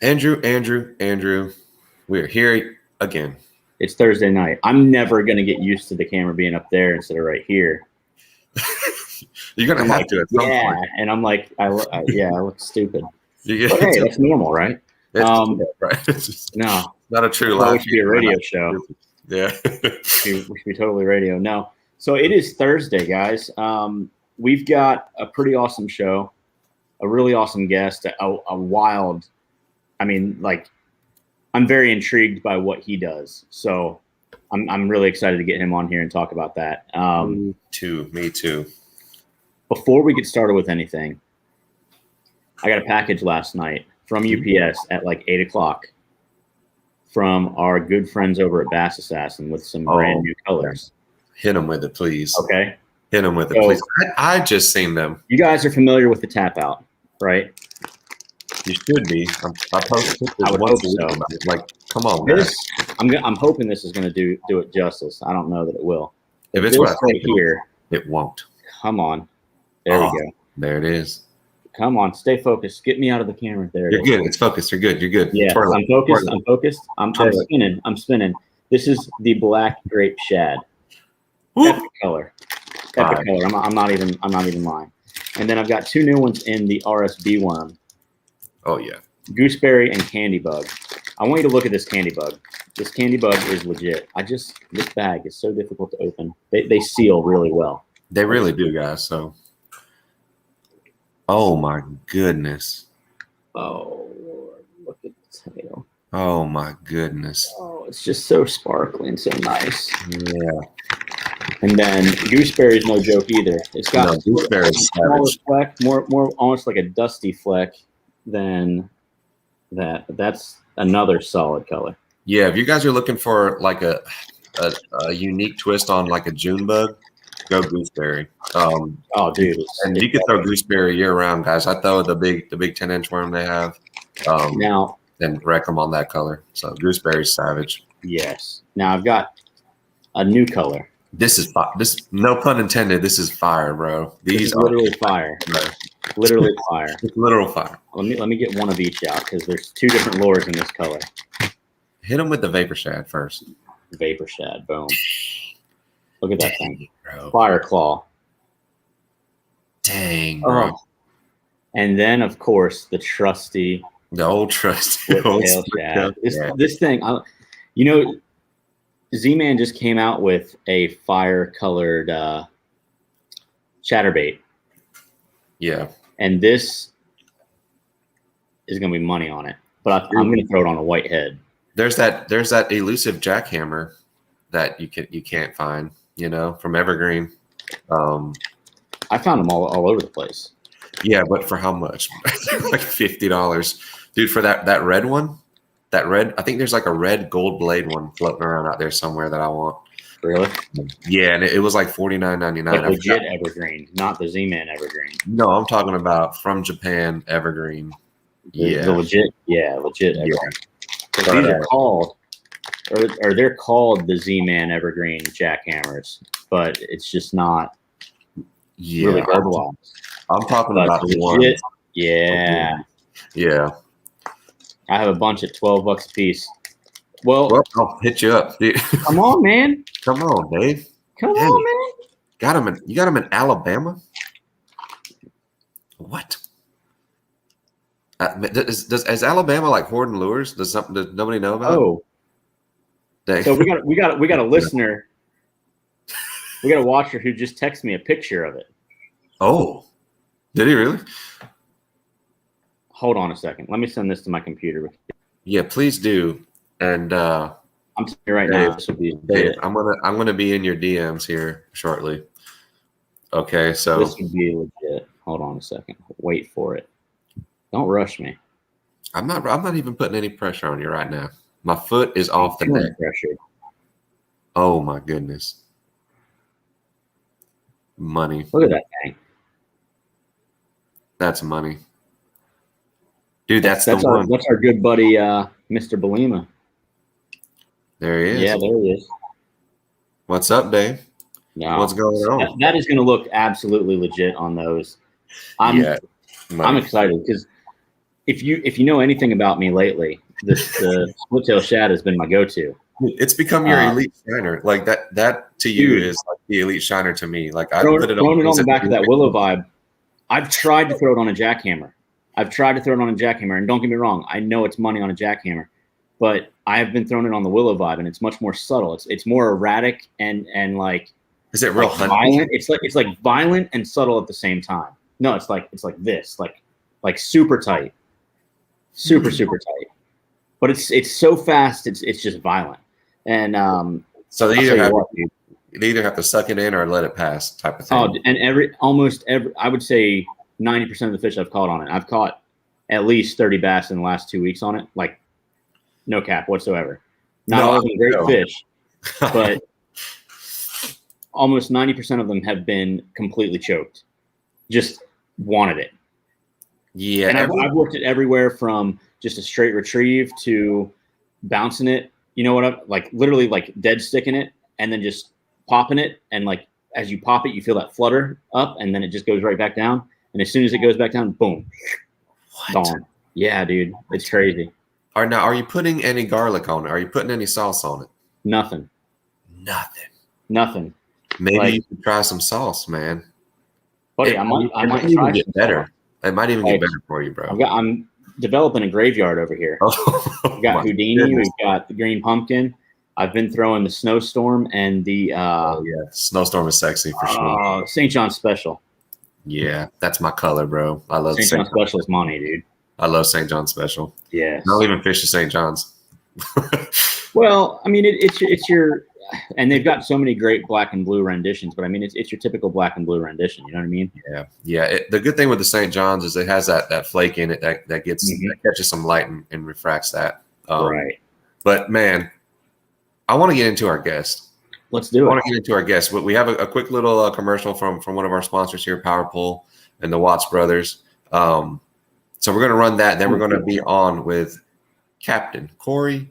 Andrew, we're here again. It's Thursday night. I'm never going to get used to the camera being up there instead of right here. You're going to have to at some point. And I'm like, I look stupid. But hey, that's normal, right? Right. No. Not a true life. It should be a radio show. Yeah. we should be totally radio. No. So it is Thursday, guys. We've got a pretty awesome show, a really awesome guest, a wild, I'm very intrigued by what he does. So I'm really excited to get him on here and talk about that. Me too. Before we get started with anything, I got a package last night from UPS at like 8 o'clock from our good friends over at Bass Assassin with some brand new colors. Hit them with it, please. Okay. Hit them with it, please. I just seen them. You guys are familiar with the tap out, right? You should be. I posted I would hope so. Like, come on, guys. I'm hoping this is going to do it justice. I don't know that it will. If it's what I think here, it won't. Come on. There we go. There it is. Come on, stay focused. Get me out of the camera. There. You're good. It's focused. You're good. You're good. Yeah, I'm focused. I'm spinning. This is the black grape shad. Epic color. I'm not even lying. And then I've got two new ones in the RSB worm. Oh yeah. Gooseberry and candy bug. I want you to look at this candy bug. This candy bug is legit. This bag is so difficult to open. They seal really well. They really do, guys. So. Oh my goodness. Oh Lord, look at the tail. Oh my goodness. Oh, it's just so sparkly and so nice. Yeah. And then gooseberry is no joke either. It's got gooseberry a smaller fleck, more almost like a dusty fleck than that. But that's another solid color. Yeah, if you guys are looking for like a unique twist on like a June bug, go gooseberry. Oh, dude! And you can throw gooseberry year round, guys. I throw the big 10-inch worm they have. Now and wreck them on that color. So gooseberry's savage. Yes. Now I've got a new color. This is fire. This, no pun intended. This is fire, bro. These are literally fire. Bro. Literally fire. It's literal fire. Let me get one of each out because there's two different lures in this color. Hit them with the vapor shad first. Vapor shad. Boom. Look at that thing. Bro. Fire claw. Dang, bro. Oh. And then, of course, the old trusty tail shad. This thing, Z-Man just came out with a fire-colored chatterbait. Yeah. And this is going to be money on it. But I'm going to throw it on a white head. There's that elusive jackhammer that you can't find, from Evergreen. I found them all over the place. Yeah, but for how much? Like $50. Dude, for that red one? I think there's like a red gold blade one floating around out there somewhere that I want. Really? Yeah, and it was like $49.99. Like legit Evergreen, not the Z-Man Evergreen. No, I'm talking about from Japan Evergreen. The legit Evergreen. These are called, or they're called the Z-Man Evergreen jackhammers, but it's just not really verbalized. I'm talking about the legit. Yeah. Yeah. I have a bunch at $12 a piece. Well, I'll hit you up, dude. Come on, man. Come on, Dave. Come on, man. You got him in Alabama? What? Is Alabama like hoarding lures? Does nobody know about? Oh, Dang. So we got a listener. We got a watcher who just texted me a picture of it. Oh, did he really? Hold on a second. Let me send this to my computer. Yeah, please do. And I'm telling you right now, this will be. Dave, I'm gonna be in your DMs here shortly. Okay, so this would be legit. Hold on a second. Wait for it. Don't rush me. I'm not even putting any pressure on you right now. My foot is off the neck. Pressure. Oh my goodness. Money. Look at that thing. That's money. Dude, that's the one. That's our good buddy, Mr. Belima. There he is. Yeah, there he is. What's up, Dave? No, what's going on? That is going to look absolutely legit on those. I'm excited because if you know anything about me lately, the split tail shad has been my go-to. It's become your elite shiner. Like that to you is like the elite shiner to me. Like I put it throwing it on the back of that willow vibe. vibe. I've tried to throw it on a jackhammer. And don't get me wrong, I know it's money on a jackhammer, but I have been throwing it on the willow vibe, and it's much more subtle. It's more erratic and like. Is it real violent? It's like violent and subtle at the same time. No, it's like this, like super tight, super tight. But it's so fast. It's just violent. And so they either have to suck it in or let it pass, type of thing. Oh, and almost every I would say 90% of the fish I've caught on it. I've caught at least 30 bass in the last 2 weeks on it. Like no cap whatsoever. Not all of them great fish, but almost 90% of them have been completely choked. Just wanted it. Yeah. And I've worked it everywhere from just a straight retrieve to bouncing it. You know what? I'm like literally like dead sticking it and then just popping it. And like as you pop it, you feel that flutter up and then it just goes right back down. And as soon as it goes back down, boom. Gone. Yeah, dude. It's crazy. Are you putting any garlic on it? Are you putting any sauce on it? Nothing. Maybe you should try some sauce, man. Buddy, I might try get better. It might even get better for you, bro. I'm developing a graveyard over here. We've got Houdini, goodness. we've got the green pumpkin. I've been throwing the snowstorm and the snowstorm is sexy for sure. St. John's Special. Yeah, that's my color, bro. I love St. John's Special is money, dude. I love St. John's Special. Yeah. I'll even fish the St. John's. Well, I mean, it's your, and they've got so many great black and blue renditions, but I mean, it's your typical black and blue rendition. You know what I mean? Yeah. The good thing with the St. John's is it has that flake in it that gets that catches some light and refracts that. Right. But man, I want to get into our guest. Let's do it. I want to get into our guest. We have a quick little commercial from one of our sponsors here, Power Pole and the Watts brothers. So we're going to run that. Then we're going to be on with Captain Corey.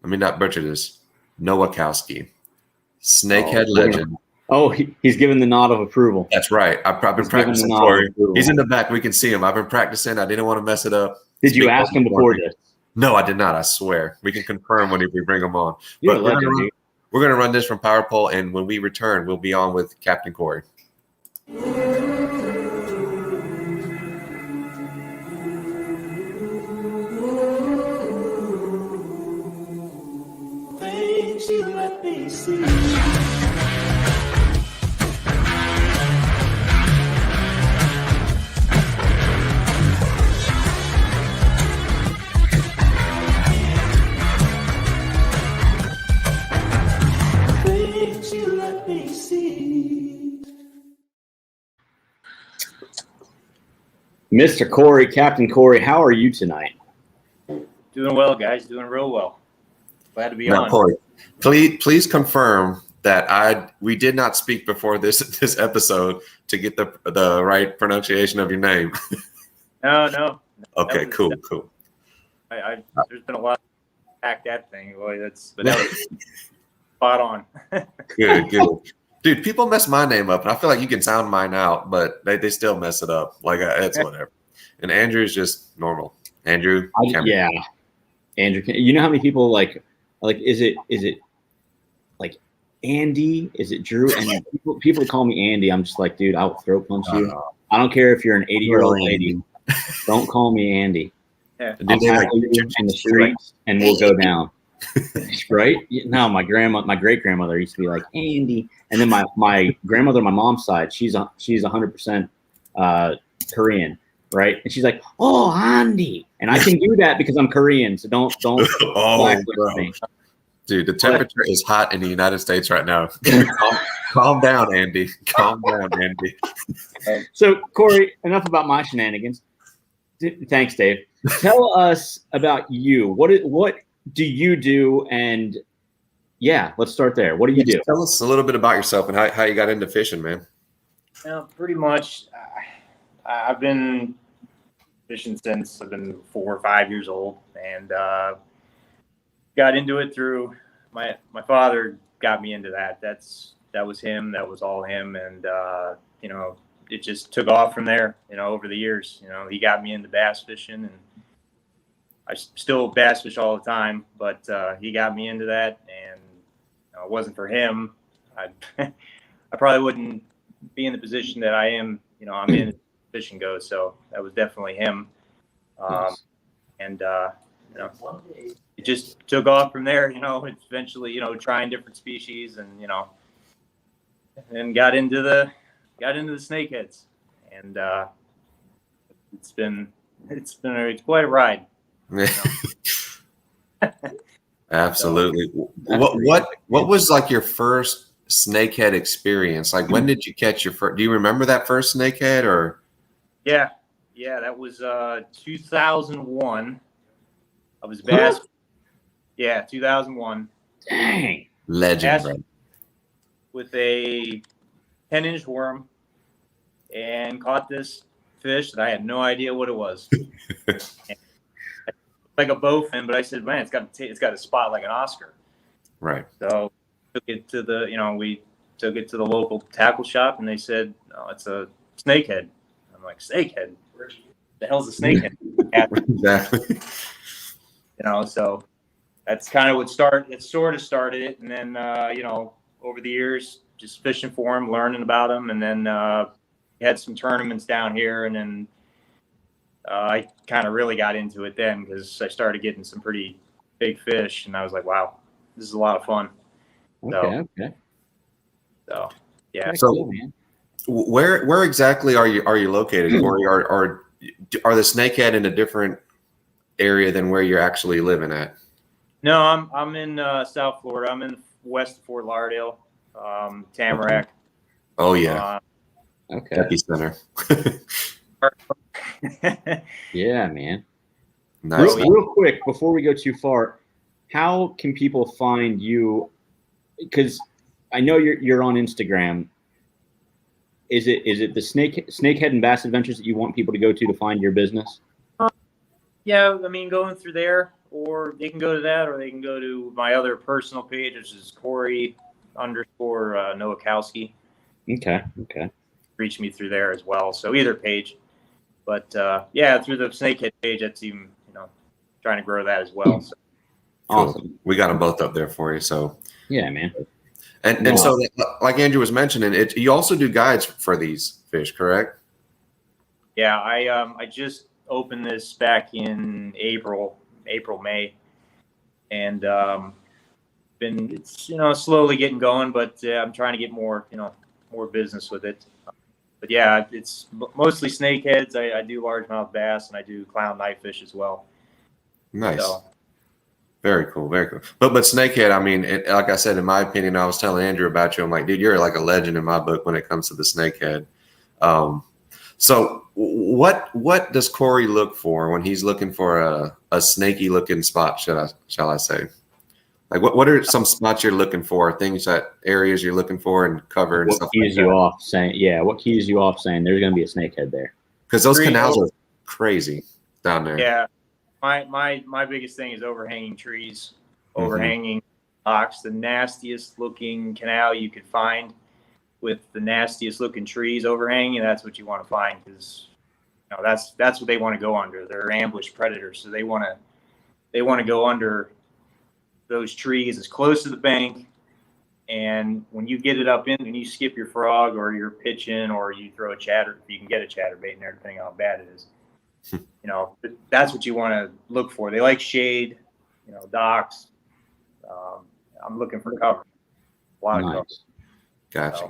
Let me not butcher this. Nowakowski, Snakehead legend. Oh, he's given the nod of approval. That's right. I've been practicing Corey. He's in the back. We can see him. I've been practicing. I didn't want to mess it up. Did you ask him before this? No, I did not. I swear. We can confirm when we bring him on. You're but a legend, we're going to run this from Power Pole, and when we return, we'll be on with Captain Corey. Things you let me see. Mr. Corey, Captain Corey, how are you tonight? Doing well, guys. Doing real well. Glad to be on. Corey, please confirm that we did not speak before this episode to get the right pronunciation of your name. No. Okay, cool. There's been a lot to hack that thing. Boy, that was spot on. Good. Dude, people mess my name up, and I feel like you can sound mine out, but they still mess it up. Like, it's whatever. And Andrew is just normal. Andrew. Yeah. Andrew. You know how many people like is it like Andy? Is it Drew? And people call me Andy. I'm just like, dude, I'll throat punch you. I don't care if you're an 80-year-old lady. Don't call me Andy. Yeah. I'll tackle you in the streets, and we'll go down. Right? No, my great grandmother used to be like Andy, and then my grandmother on my mom's side, she's 100% Korean, right? And she's like, oh, Andy, and I can do that because I'm Korean. So don't blacklist me. Dude, the temperature is hot in the United States right now. Calm down, Andy. Calm down, Andy. So Corey, enough about my shenanigans. Thanks, Dave. Tell us about you. What do you do? And yeah, let's start there. What do you do? Tell us a little bit about yourself and how you got into fishing, man. Pretty much, I've been fishing since I've been 4 or 5 years old, and got into it through my father. Got me into that. That was him. That was all him. And it just took off from there. Over the years, he got me into bass fishing, and I still bass fish all the time. But he got me into that, and it wasn't for him, I I probably wouldn't be in the position that I am. I'm in fishing goes. So that was definitely him. Nice. And it just took off from there. It's eventually trying different species, and and got into the snakeheads, and it's quite a ride. Absolutely. What was like your first snakehead experience? Like, when did you catch your first? Do you remember that first snakehead? Or Yeah, that was 2001. I was bass. Yeah, 2001. Dang. legend, bro. With a 10-inch worm, and caught this fish that I had no idea what it was. Like a bowfin, but I said, man, it's got a spot like an Oscar. Right. So took it to we took it to the local tackle shop, and they said, oh, it's a snakehead. I'm like, snakehead? The hell's a snakehead? Exactly. So that's kind of what started it. And then, over the years, just fishing for him, learning about them. And then had some tournaments down here. And then I kind of really got into it then, because I started getting some pretty big fish. And I was like, wow, this is a lot of fun. Okay. So yeah. So where exactly are you located, Corey? Are the snakehead in a different area than where you're actually living at? No, I'm in South Florida. I'm in west of Fort Lauderdale, Tamarack. Oh yeah. Okay. Epicenter. Yeah, man. Nice. Real quick, before we go too far, how can people find you? Because I know you're on Instagram. Is it the Snakehead and Bass Adventures that you want people to go to find your business? Yeah, I mean, going through there, or they can go to that, or they can go to my other personal page, which is Corey_Nowakowski. Okay. Reach me through there as well. So either page, but yeah, through the Snakehead page, that's even trying to grow that as well. So. Awesome. Cool. We got them both up there for you. So yeah, man. And so, like Andrew was mentioning, you also do guides for these fish, correct? Yeah, I just opened this back in April, May, and it's slowly getting going, but I'm trying to get more business with it. But yeah, it's mostly snakeheads. I do largemouth bass, and I do clown knifefish as well. Nice. So. Very cool. Very cool. But snakehead, I mean, like I said, in my opinion, I was telling Andrew about you. I'm like, dude, you're like a legend in my book when it comes to the snakehead. So what does Corey look for when he's looking for a snaky looking spot? Shall I say? Like what are some spots you're looking for? Areas you're looking for and cover and stuff. What keys you off saying? Yeah. What keys you off saying there's going to be a snakehead there? Because those canals are crazy down there. Yeah. My biggest thing is overhanging trees, overhanging rocks. The nastiest looking canal you could find with the nastiest looking trees overhanging, that's what you want to find, because that's what they want to go under. They're ambush predators, so they want to go under those trees as close to the bank. And when you get it up in and you skip your frog or you're pitching or you throw a chatter, you can get a chatterbait in there depending on how bad it is. That's what you want to look for. They like shade, docks. I'm looking for cover. A lot of cover. Gotcha.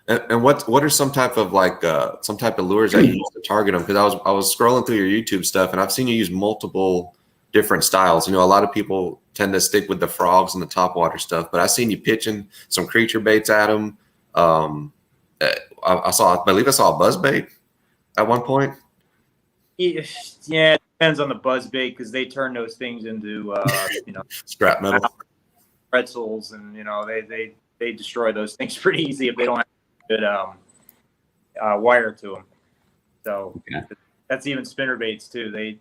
And what are some type of lures that you use to target them? Because I was scrolling through your YouTube stuff, and I've seen you use multiple different styles. A lot of people tend to stick with the frogs and the topwater stuff, but I've seen you pitching some creature baits at them. I believe I saw a buzz bait at one point. Yeah, it depends on the buzz bait, because they turn those things into scrap metal pretzels, and they destroy those things pretty easy if they don't have good wire to them. So that's even spinner baits too. They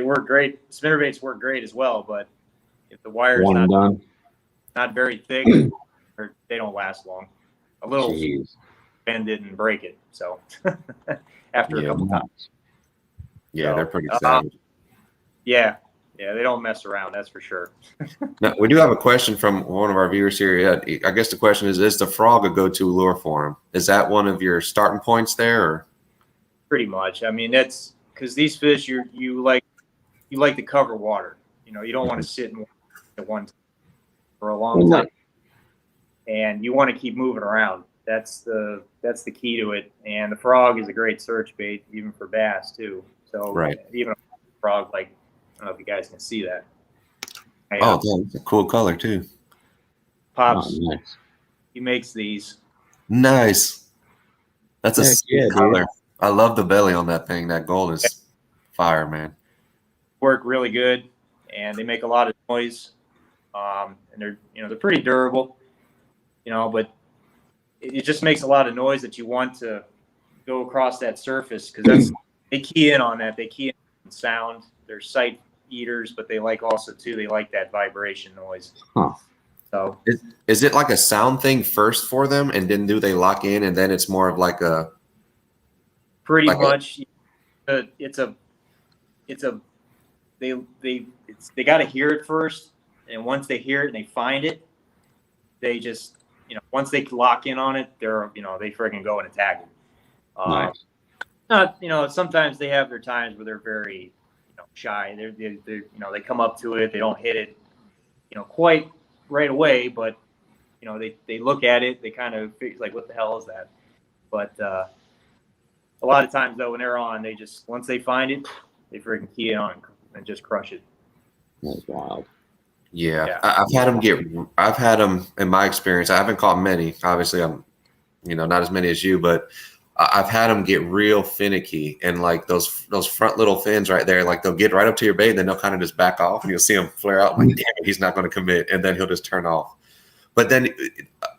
work great. Spinner baits work great as well, but if the wire is not very thick, they don't last long. bend it and break it. So after a couple times. Yeah, So, they're pretty savage. Yeah, they don't mess around. That's for sure. Now, we do have a question from one of our viewers here. Yeah, I guess the question is the frog a go-to lure for him? Is that one of your starting points there? Or? Pretty much. I mean, that's because these fish, you like to cover water. You don't want to sit in at one time for a long time, and you want to keep moving around. That's the key to it. And the frog is a great search bait, even for bass too. So even a frog, like, I don't know if you guys can see that. Oh, that's a cool color too. Pops, Oh, nice. he makes these. Nice. That's a sick color. Dude. I love the belly on that thing. That gold is fire, man. Work really good, and they make a lot of noise. And they're pretty durable. But it just makes a lot of noise that you want to go across that surface, because they key in on that. They key in on sound. They're sight eaters, but they like that vibration noise. Huh. So is it like a sound thing first for them, and then do they lock in, and then it's more of like a pretty much they got to hear it first, and once they hear it and they find it, they just once they lock in on it, they're they freaking go and attack it. Nice. Sometimes they have their times where they're very shy. They come up to it, they don't hit it quite right away, but they look at it, they kind of figure like, what the hell is that? But a lot of times though, when they're on, they just, once they find it, they freaking key it on and just crush it. That's wild. Yeah. I've had them in my experience. I haven't caught many. Obviously, I'm not as many as you, but I've had them get real finicky, and like those front little fins right there, like they'll get right up to your bait, and then they'll kind of just back off, and you'll see them flare out. Like, damn it, he's not going to commit, and then he'll just turn off. But then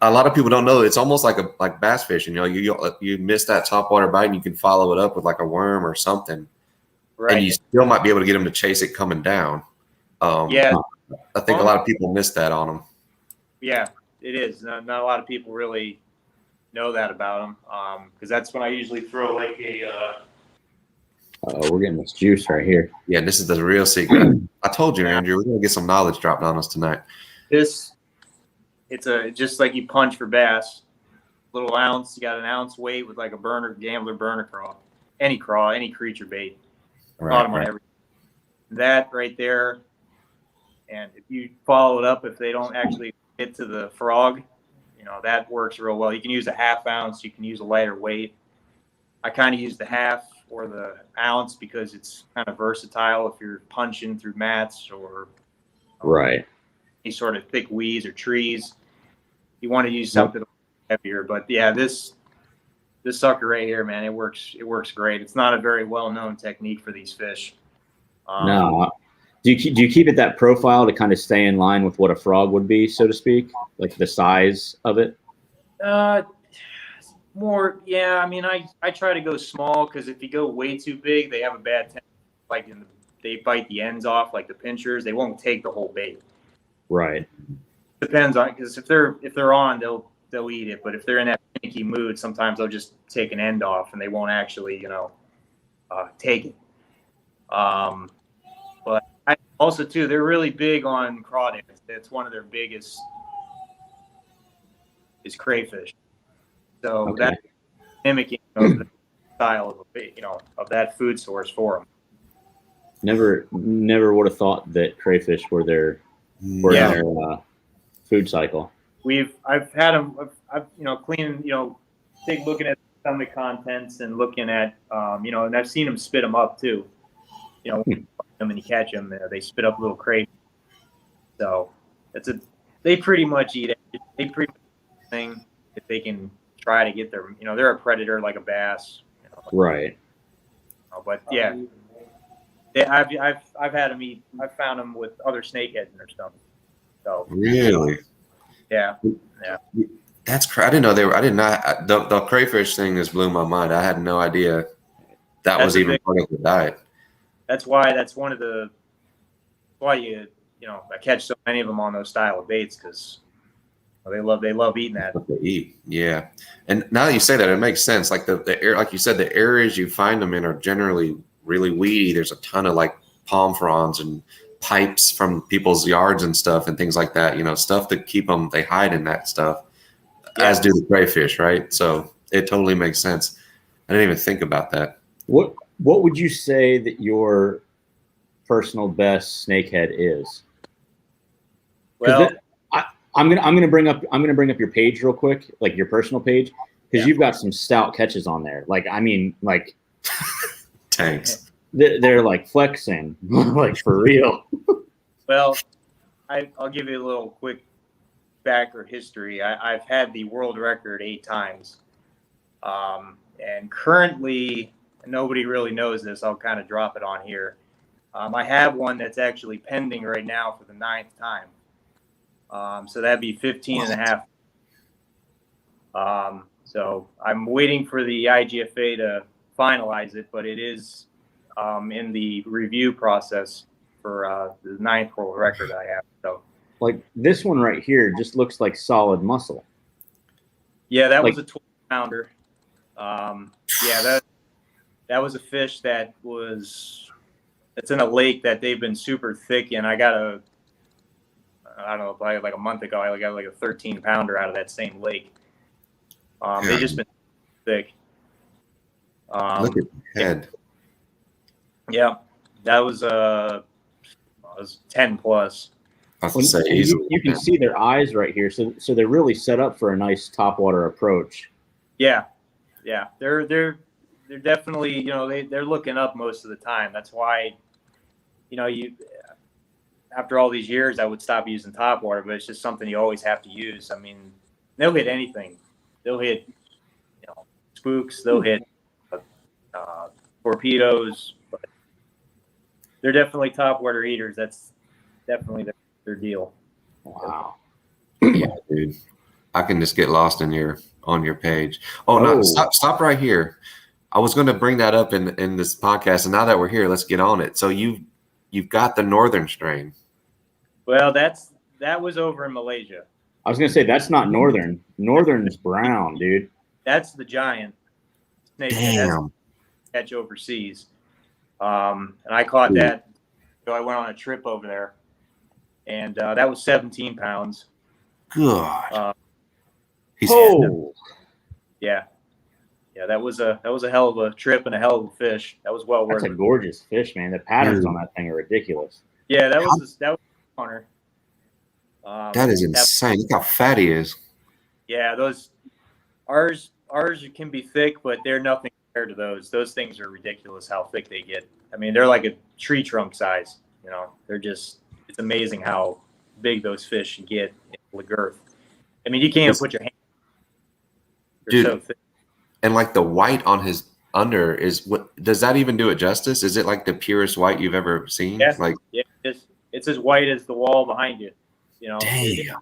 a lot of people don't know, it's almost like bass fishing. You miss that topwater bite, and you can follow it up with like a worm or something, right? And you still might be able to get them to chase it coming down. I think a lot of people miss that on them. Yeah, it is. Not a lot of people really know that about them, because that's when I usually throw like a. We're getting this juice right here. Yeah, this is the real secret. I told you, Andrew, we're gonna get some knowledge dropped on us tonight. It's just like you punch for bass, little ounce. You got an ounce weight with like a gambler burner craw, any creature bait. Right. That right there, and if you follow it up, if they don't actually get to the frog, that works real well. You can use a half ounce. You can use a lighter weight. I kind of use the half or the ounce because it's kind of versatile if you're punching through mats or any sort of thick weeds or trees. You want to use something heavier. But yeah, this sucker right here, man, it works great. It's not a very well-known technique for these fish. No. Do you keep it that profile to kind of stay in line with what a frog would be, so to speak, like the size of it? More, yeah. I mean, I try to go small, because if you go way too big, they have a bad tendency. They bite the ends off, like the pinchers. They won't take the whole bait. Right. Depends on, because if they're on, they'll eat it. But if they're in that finicky mood, sometimes they'll just take an end off and they won't actually, take it. But also too, they're really big on crawdads. That's one of their biggest is crayfish. So that's mimicking the style of of that food source for them. Never would have thought that crayfish were their food cycle. I've had them. I've cleaning, looking at stomach contents and looking at and I've seen them spit them up too. When you catch them, they spit up little crayfish. So they pretty much eat it. They pretty much thing if they can try to get their, they're a predator like a bass. Right. But yeah, I've had them eat. I've found them with other snakeheads in their stomach. So really, yeah. That's I didn't know they were. I did not. The crayfish thing just blew my mind. I had no idea that was even part of the diet. That's why I catch so many of them on those style of baits, because They love eating that. What they eat. Yeah. And now that you say that, it makes sense. Like the air, like you said, the areas you find them in are generally really weedy. There's a ton of like palm fronds and pipes from people's yards and stuff and things like that. Stuff to keep them. They hide in that stuff, as do the crayfish, right? So it totally makes sense. I didn't even think about that. What would you say that your personal best snakehead is? Well, I'm gonna bring up your page real quick, like your personal page, because you've got some stout catches on there. Like, I mean, like tanks. They're like flexing, like for real. Well, I'll give you a little quick back or history. I've had the world record 8 times, and currently nobody really knows this. I'll kind of drop it on here. I have one that's actually pending right now for the 9th time. So that'd be 15 and a half. So I'm waiting for the IGFA to finalize it, but it is in the review process for the 9th world record I have. So, like this one right here just looks like solid muscle. Yeah, that was a 12-pounder. Yeah, that was a fish it's in a lake that they've been super thick in. I don't know, probably like a month ago, I got like a 13-pounder out of that same lake. They just been thick. Look at the head. Yeah, that was 10 plus. I was gonna say easily. You can see their eyes right here, so they're really set up for a nice topwater approach. Yeah, they're definitely, they're looking up most of the time. That's why, after all these years, I would stop using topwater, but it's just something you always have to use. I mean, they'll hit anything. They'll hit, spooks. They'll hit torpedoes. But they're definitely topwater eaters. That's definitely their deal. Wow. Yeah, dude. I can just get lost on your page. Oh, no, stop right here. I was going to bring that up in this podcast, and now that we're here, let's get on it. So you've got the northern strain. Well, that was over in Malaysia. I was going to say that's not northern. Northern's brown, dude. That's the giant snake. Damn. Catch overseas. And I caught that. So I went on a trip over there, and that was 17 pounds. God. Yeah, that was a hell of a trip and a hell of a fish. That was well worth it. That's a gorgeous fish, man. The patterns on that thing are ridiculous. Yeah, that was Hunter. That is insane. Look how fat he is. Yeah, ours can be thick, but they're nothing compared to those. Those things are ridiculous how thick they get. I mean, they're like a tree trunk size. It's amazing how big those fish get in the girth. I mean, you can't even put your hand. They're so thick. And like the white on his under is what? Does that even do it justice? Is it like the purest white you've ever seen? Yes. Like, yeah, it's as white as the wall behind you. Damn.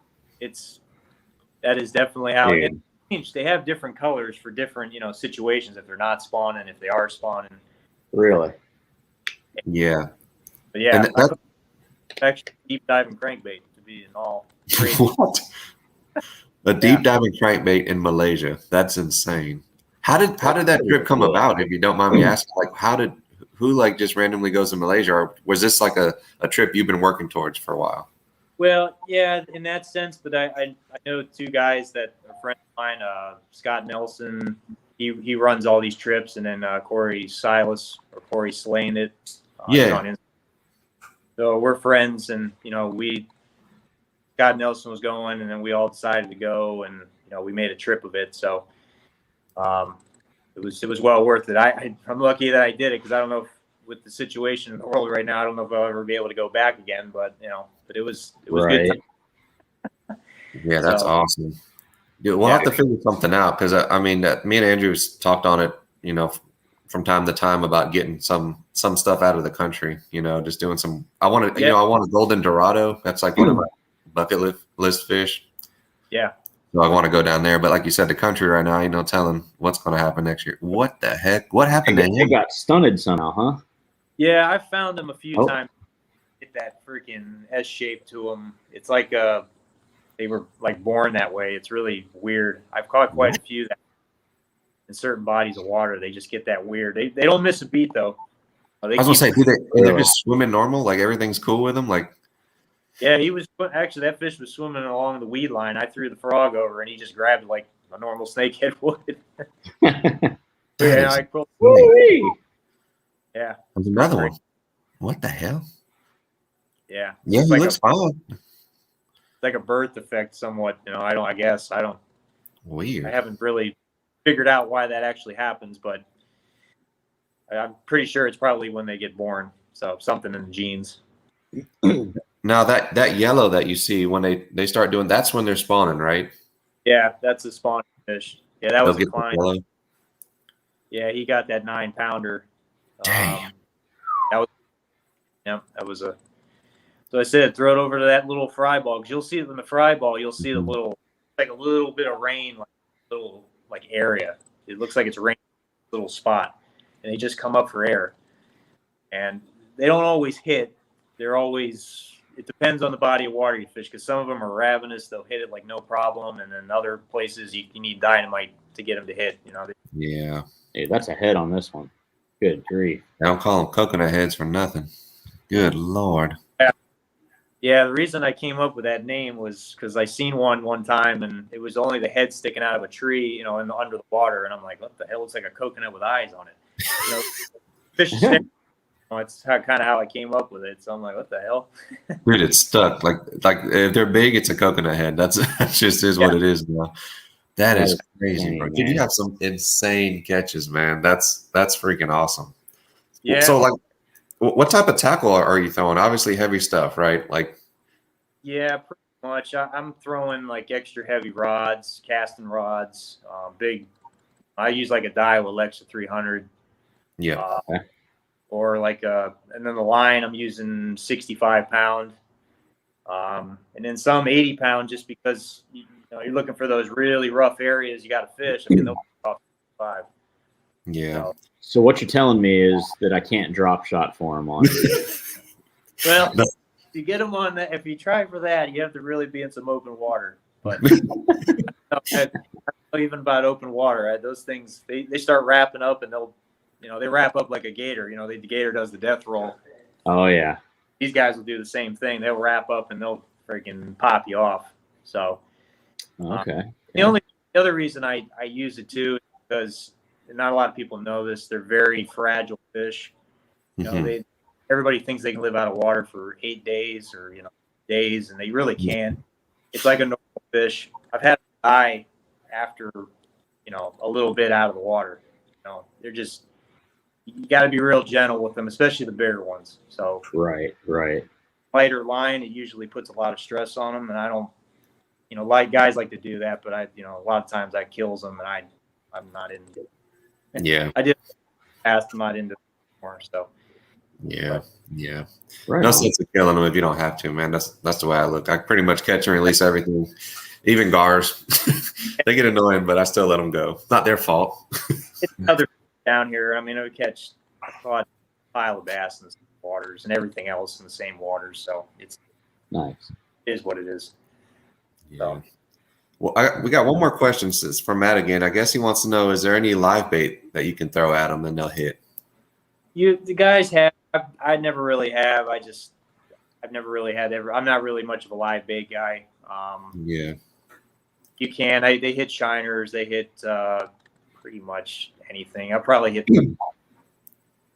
That is definitely how it changed. They have different colors for different situations. If they're not spawning, if they are spawning. Really? Yeah. But yeah, actually deep diving crankbait to be in all. What? A deep diving crankbait in Malaysia. That's insane. How did that trip come about? If you don't mind me asking, like who just randomly goes to Malaysia, or was this like a trip you've been working towards for a while? Well, yeah, in that sense, but I know 2 guys that are friends of mine. Scott Nelson, he runs all these trips, and then Corey Silas or Corey Slaying it. So we're friends, and Scott Nelson was going, and then we all decided to go, and we made a trip of it. So it was well worth it. I'm lucky that I did it, because I don't know if, with the situation in the world right now, I don't know if I'll ever be able to go back again. But but it was right. Good. Yeah, that's awesome. Dude, we'll have to figure something out, because I mean, me and Andrew's talked on it, from time to time about getting some stuff out of the country. Just doing some. I want a golden dorado. That's like one of my bucket list fish. Yeah. So I want to go down there, but like you said, the country right now, ain't no telling what's going to happen next year. What the heck? What happened to him? They got stunted somehow, huh? Yeah, I found them a few times. Get that freaking S shape to them. It's like they were like born that way. It's really weird. I've caught quite a few that in certain bodies of water, they just get that weird. They don't miss a beat though. I was gonna say, they're just swimming normal, like everything's cool with them, like. Yeah, he was actually that fish was swimming along the weed line. I threw the frog over, and he just grabbed it like a normal snakehead would. Yeah, yeah. There's another one. What the hell? Yeah. Yeah, he like looks fine. Like a birth effect, somewhat. You know, I guess I don't. Weird. I haven't really figured out why that actually happens, but I'm pretty sure it's probably when they get born. So something in the genes. Now that yellow that you see when they start doing, that's when they're spawning, right? Yeah, that's a spawning fish. Yeah, that was a client. Yeah, he got that 9-pounder. Damn. That was a. So I said, throw it over to that little fry ball, because you'll see it in the fry ball. You'll see the little, like a little bit of rain, like a little like area. It looks like it's raining, little spot, and they just come up for air, and they don't always hit. They're always. It depends on the body of water you fish, because some of them are ravenous. They'll hit it like no problem, and then other places you need dynamite to get them to hit. You know. Yeah. Hey, that's a head on this one. Good grief. I don't call them coconut heads for nothing. Good Lord. Yeah, the reason I came up with that name was because I seen one time, and it was only the head sticking out of a tree, you know, under the water, and I'm like, what the hell? Looks like a coconut with eyes on it. You know, fish is stick. It's kind of how I came up with it. So I'm like, what the hell? Dude, it's stuck. Like if they're big, it's a coconut head. That's just is what it is now. That is crazy, bro. Dude, you have some insane catches, man. That's freaking awesome. Yeah. So like, what type of tackle are you throwing? Obviously heavy stuff, right? Like. Yeah, pretty much. I'm throwing like extra heavy rods, casting rods, big. I use like a Daiwa Alexa 300. Yeah. Or like and then the line I'm using 65-pound, and then some 80-pound, just because you're looking for those really rough areas you got to fish. I mean, they'll off 5. Yeah. So what you're telling me is that I can't drop shot for him on. Well, to get them on that, if you try for that, you have to really be in some open water. But I don't know even about open water. Those things they start wrapping up, and they wrap up like a gator. The gator does the death roll. Oh yeah. These guys will do the same thing. They'll wrap up and they'll freaking pop you off. So okay. The other reason I use it too is because not a lot of people know this. They're very fragile fish. Everybody thinks they can live out of water for 8 days or days, and they really can't. It's like a normal fish. I've had them die after a little bit out of the water. They're just, you got to be real gentle with them, especially the bigger ones. So right. Lighter line, it usually puts a lot of stress on them, and I don't, like guys like to do that, but a lot of times that kills them, and I'm not into it. Yeah. I did past, I'm not into it more. So. Yeah. Right. No sense of killing them if you don't have to, man. That's the way I look. I pretty much catch and release everything, even gars. They get annoying, but I still let them go. Not their fault. It's another down here. I mean, I would catch a pile of bass in the same waters and everything else in the same waters. So it's nice. It is what it is. Yeah. Well, we got one more question. It's from Matt again. I guess he wants to know: is there any live bait that you can throw at them and they'll hit? The guys have. I never really have. I've never really had ever. I'm not really much of a live bait guy. Yeah. You can. They hit shiners. They hit pretty much anything. I probably hit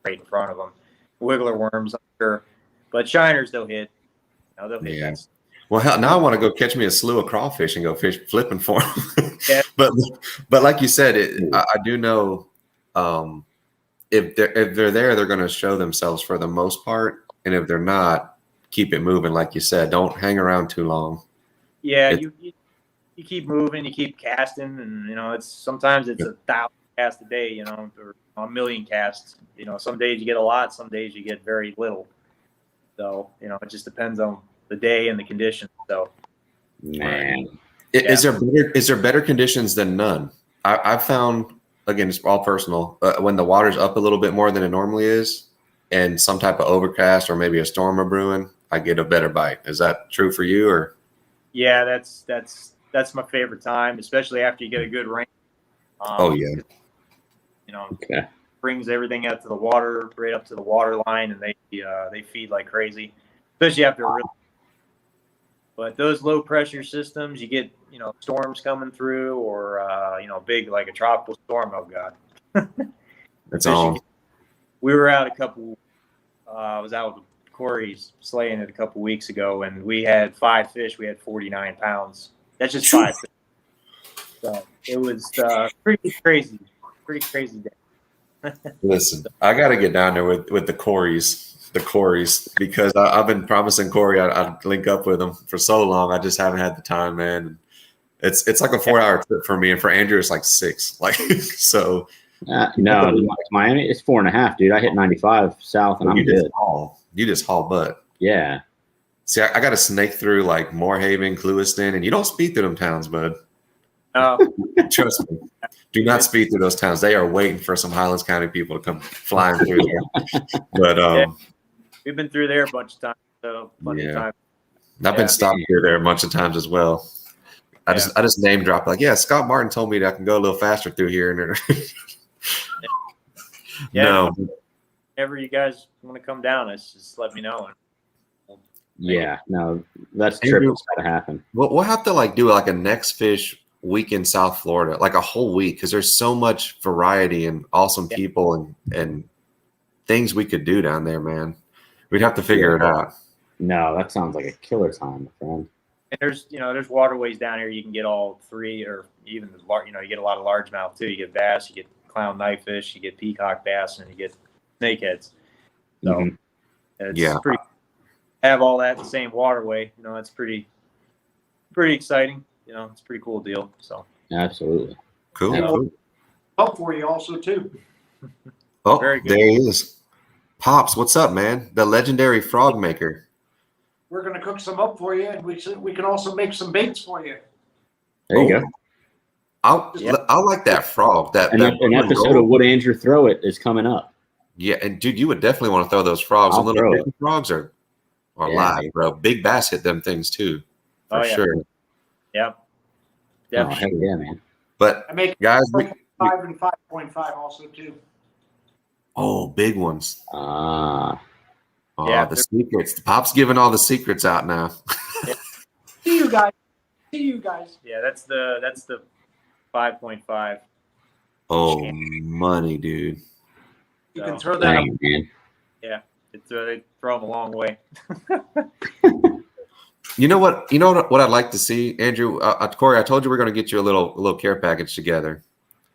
right in front of them. Wiggler worms, I'm sure, but shiners they'll hit. They'll hit. Yeah. Well, hell, now I want to go catch me a slew of crawfish and go fish flipping for them. Yeah. But like you said, I do know. If they're there, they're going to show themselves for the most part, and if they're not, keep it moving. Like you said, don't hang around too long. Yeah, you keep moving, you keep casting, and sometimes it's 1,000 casts a day, or a million casts. Some days you get a lot, some days you get very little. So it just depends on the day and the conditions. So, man, is there better conditions than none? I've found. Again, it's all personal. When the water's up a little bit more than it normally is, and some type of overcast or maybe a storm are brewing, I get a better bite. Is that true for you, or? Yeah, that's my favorite time, especially after you get a good rain. Oh yeah. You know, Okay. brings everything out to the water, right up to the water line, and they feed like crazy, especially after a really. But those low pressure systems, you get storms coming through, or big like a tropical storm. Oh God, It's on. We were out a couple. I was out with Corey's slaying it a couple weeks ago, and we had 5 fish. We had 49 pounds. That's just 5 fish. So it was pretty crazy day. Listen, I got to get down there with the Corys, because I've been promising Corey I'd link up with him for so long. I just haven't had the time, man. It's like a 4-hour trip for me, and for Andrew it's like 6. Like so. No, Miami it's 4.5, dude. I hit 95 south, and I'm good. You just haul butt. Yeah. See, I got to snake through like Moorhaven, Clewiston, and you don't speed through them towns, bud. Trust me. Do not speed through those towns. They are waiting for some Highlands County people to come flying through there. But we've been through there a bunch of times, so plenty of time. I've been stopped through there a bunch of times as well. I just name drop like, yeah, Scott Martin told me that I can go a little faster through here. No. Whenever you guys want to come down, just let me know. Yeah, no, that's trip that's got to happen. We'll have to like do like a NextFish week in South Florida, like a whole week, because there's so much variety and awesome people and things we could do down there, man. We'd have to figure it out. No, that sounds like a killer time, my friend. And there's waterways down here you can get all 3, or even you get a lot of largemouth too. You get bass, you get clown knifefish, you get peacock bass, and you get snakeheads. So it's pretty. Have all that in the same waterway, it's pretty exciting. It's a pretty cool deal. So absolutely cool. Help for you also too. Oh, there he is. Pops, what's up, man? The legendary frog maker. We're gonna cook some up for you, and we can also make some baits for you. There you go. I like that frog. An episode of Would Andrew Throw It is coming up. Yeah, and dude, you would definitely want to throw those frogs. The little frogs are live, bro. Big bass hit them things too, for sure. Yeah. Yeah, heck yeah, man. But I make guys, 5 and 5.5 also too. Oh, big ones. Yeah, the secrets. The Pop's giving all the secrets out now. See you guys. Yeah, that's the 5.5. Oh, money, dude. You can throw that up. Man. Yeah, they throw them a long way. You know what I'd like to see, Andrew? Corey, I told you we're going to get you a little care package together.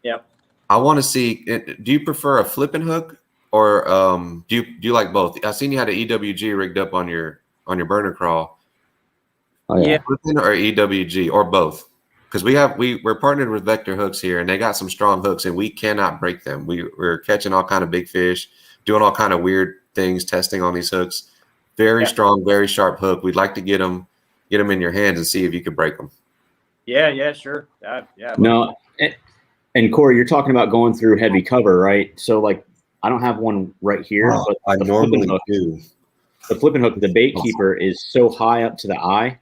Yep. I want to see. Do you prefer a flipping hook, or do you like both? I seen you had an EWG rigged up on your burner crawl. Oh yeah. Flipping or EWG or both? Because we're partnered with Vector Hooks here, and they got some strong hooks, and we cannot break them. We're catching all kind of big fish, doing all kind of weird things, testing on these hooks. Very strong, very sharp hook. We'd like to get them in your hands and see if you could break them. Yeah, sure. No, and Corey, you're talking about going through heavy cover, right? So like, I don't have one right here, but I normally do. The flipping hook, the bait keeper is so high up to the eye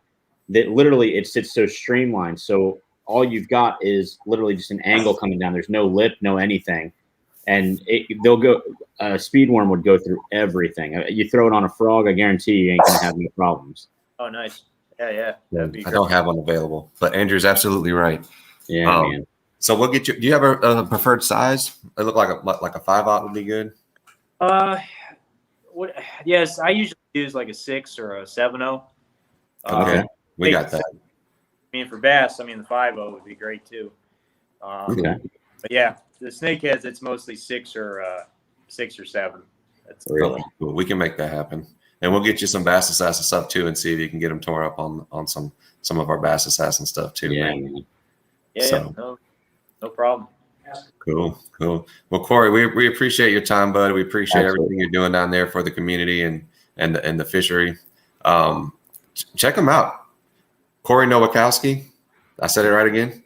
that literally it sits so streamlined. So all you've got is literally just an angle coming down. There's no lip, no anything. And they'll go, speed worm would go through everything. You throw it on a frog, I guarantee you ain't going to have any problems. Oh, nice. Yeah. I don't have one available, but Andrew's absolutely right. Yeah, man. So we'll get you. Do you have a preferred size? It look like a 5/0 would be good. Yes, I usually use like a 6 or a 7/0. Okay, we got that. I mean, for bass, the 5/0 would be great too. Okay. But yeah, the snakeheads, it's mostly 6 or 7. That's really cool. We can make that happen, and we'll get you some Bass Assassin stuff too, and see if you can get them tore up on some of our Bass Assassin stuff too. Yeah, man. No problem. Cool. Well, Corey, we appreciate your time, bud. We appreciate everything you're doing down there for the community and the fishery. Check them out, Corey Nowakowski. I said it right again.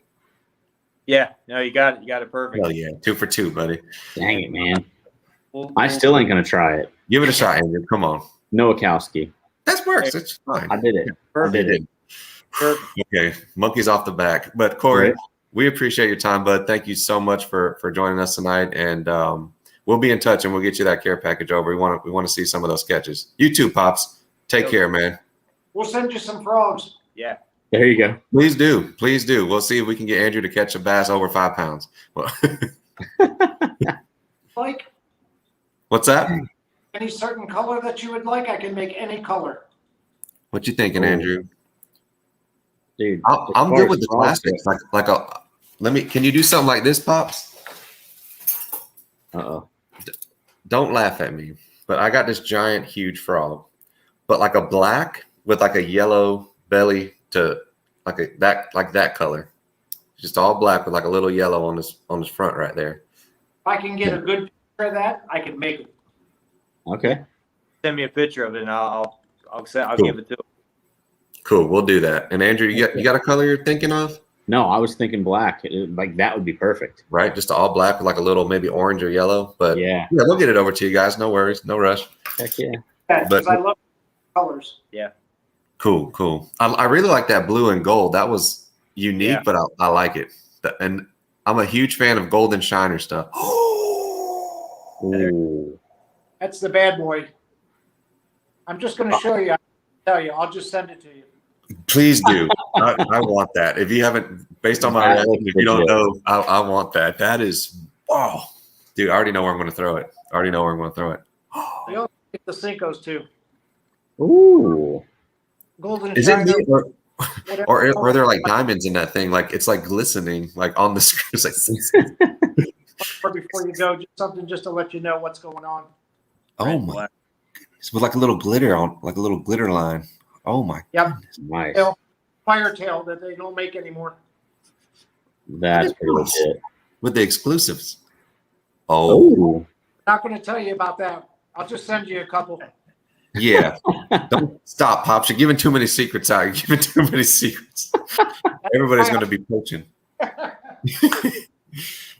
Yeah, no, you got it perfect. Oh yeah, 2 for 2, buddy. Dang it, man. I still ain't gonna try it. Give it a shot, Andrew. Come on. Nowakowski. That works. It's fine. I did it. Perfect. I did it. Sure. Okay, monkey's off the back. But Corey, Right. we appreciate your time, bud. Thank you so much for joining us tonight, and we'll be in touch and we'll get you that care package over. We want to see some of those sketches. You too, Pops. Take care, man. We'll send you some frogs. Yeah. There you go. Please do. Please do. We'll see if we can get Andrew to catch a bass over 5 pounds. Well, Like what's that? any certain color that you would like, I can make any color. What you thinking, Ooh. Andrew? Dude. I'm good with the classics. Can you do something like this, Pops? Uh-oh. Don't laugh at me, but I got this giant, huge frog, but like a black with like a yellow belly to that color, just all black with like a little yellow on this front right there. If I can get a good picture of that, I can make it. Okay. Send me a picture of it, and I'll Cool. give it to him. Cool, we'll do that. And Andrew, you got a color you're thinking of? No, I was thinking black. Like that would be perfect. Right, just all black with like a little maybe orange or yellow. But Yeah. we'll get it over to you guys. No worries, no rush. Heck yeah. Yeah, because But- I love colors. Cool. I really like that blue and gold. That was unique, Yeah. but I like it. And I'm a huge fan of golden shiner stuff. Ooh. That's the bad boy. I'm just going to show you. I'll tell you. I'll just send it to you. Please do. I want that. If you haven't, based on my That reaction, looks if you don't legit. know, I want that. That is, oh, dude, I already know where I'm going to throw it. They also get the Cincos too. Ooh. Golden Is it shiner, me, whatever or color. are there like diamonds in that thing? Like it's like glistening, like on the screen. It's like, Or before you go, just something just to let you know what's going on. oh my, with like a little glitter on, like a little glitter line. Oh my, Yep. goodness. Nice. Tail. Firetail that they don't make anymore. That's pretty legit. With the exclusives. Oh Oh. Not going to tell you about that. I'll just send you a couple. yeah. Don't stop, Pops. You're giving too many secrets out. You're giving too many secrets. Everybody's going to be poaching.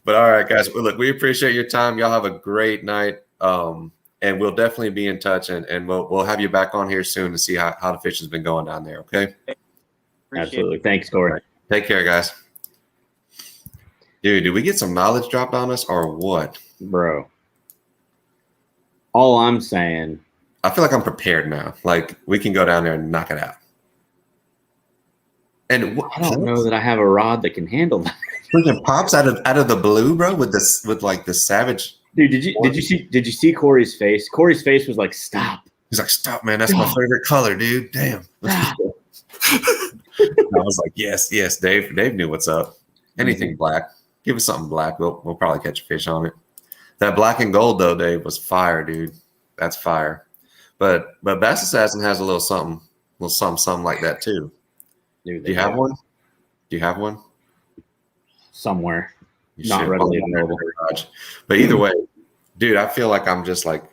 But all right, guys. Well, look, we appreciate your time. Y'all have a great night. And we'll definitely be in touch, and we'll have you back on here soon to see how the fishing's been going down there. Okay. Appreciate Absolutely. Thanks, Corey. Take care, guys. Dude, did we get some knowledge dropped on us or what? Bro. All I'm saying, I feel like I'm prepared now. Like we can go down there and knock it out. And I don't know that I have a rod that can handle that. freaking Pops out of the blue, bro, with like the savage. Dude, did you see Corey's face? Corey's face was like, stop. He's like, stop, man. That's my favorite color, dude. Damn. Stop. I was like, yes. Dave knew what's up. Anything black. Give us something black. We'll probably catch a fish on it. That black and gold though, Dave, was fire, dude. That's fire. But Bass Assassin has a little something like that too. Dude, Do you have one? Do you have one? Somewhere. You Not should. readily Probably in available. the garage. But either way, dude, I feel like I'm just like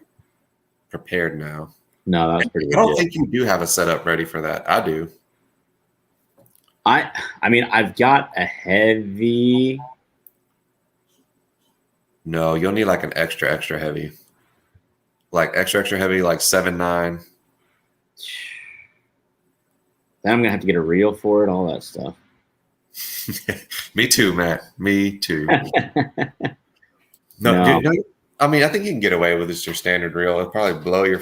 prepared now. No, that's pretty I don't legit. think you do have a setup ready for that. I do. I mean, I've got a heavy. No, you'll need like an extra heavy. Like extra heavy, like 7.9. Then I'm gonna have to get a reel for it, all that stuff. Me too, Matt. Me too. No. Dude, I mean, I think you can get away with just your standard reel. It'll probably blow your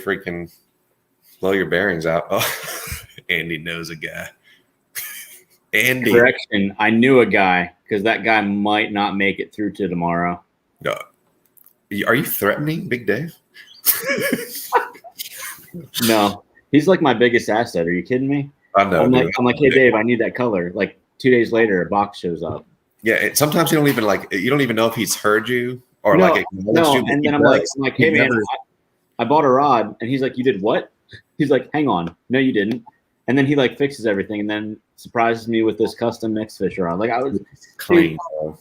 bearings out. Oh, Andy knows a guy. Andy. Correction, I knew a guy because that guy might not make it through to tomorrow. No. Are you threatening Big Dave? No, he's like my biggest asset. Are you kidding me? I know. I'm dude. like, hey Dave, I need that color. Like 2 days later, a box shows up. Yeah, sometimes you don't even know if he's heard you or No, like acknowledged you. but and he then I'm does. like, He hey man, never- I bought a rod, and he's like, you did what? He's like, hang on, no, you didn't. And then he like fixes everything, and then surprises me with this custom NextFish rod. Like I was, clean.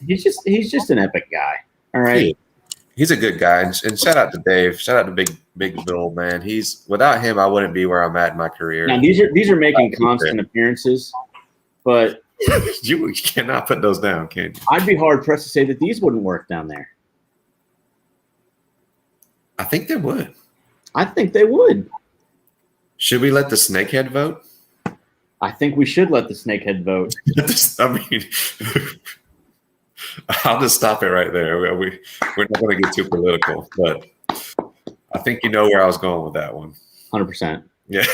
he's just an epic guy. All right. He's a good guy, and shout out to Dave. Shout out to Big Bill, man. Without him, I wouldn't be where I'm at in my career. Now these are making constant appearances, but You cannot put those down, can you? I'd be hard pressed to say that these wouldn't work down there. I think they would. I think they would. Should we let the Snakehead vote? I think we should let the snakehead vote. I mean, I'll just stop it right there. We're not going to get too political, but I think you know where I was going with that one. 100%. Yeah.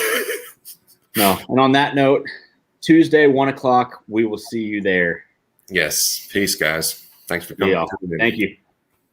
No. And on that note, Tuesday, 1 o'clock, we will see you there. Yes. Peace, guys. Thanks for coming. Thank you.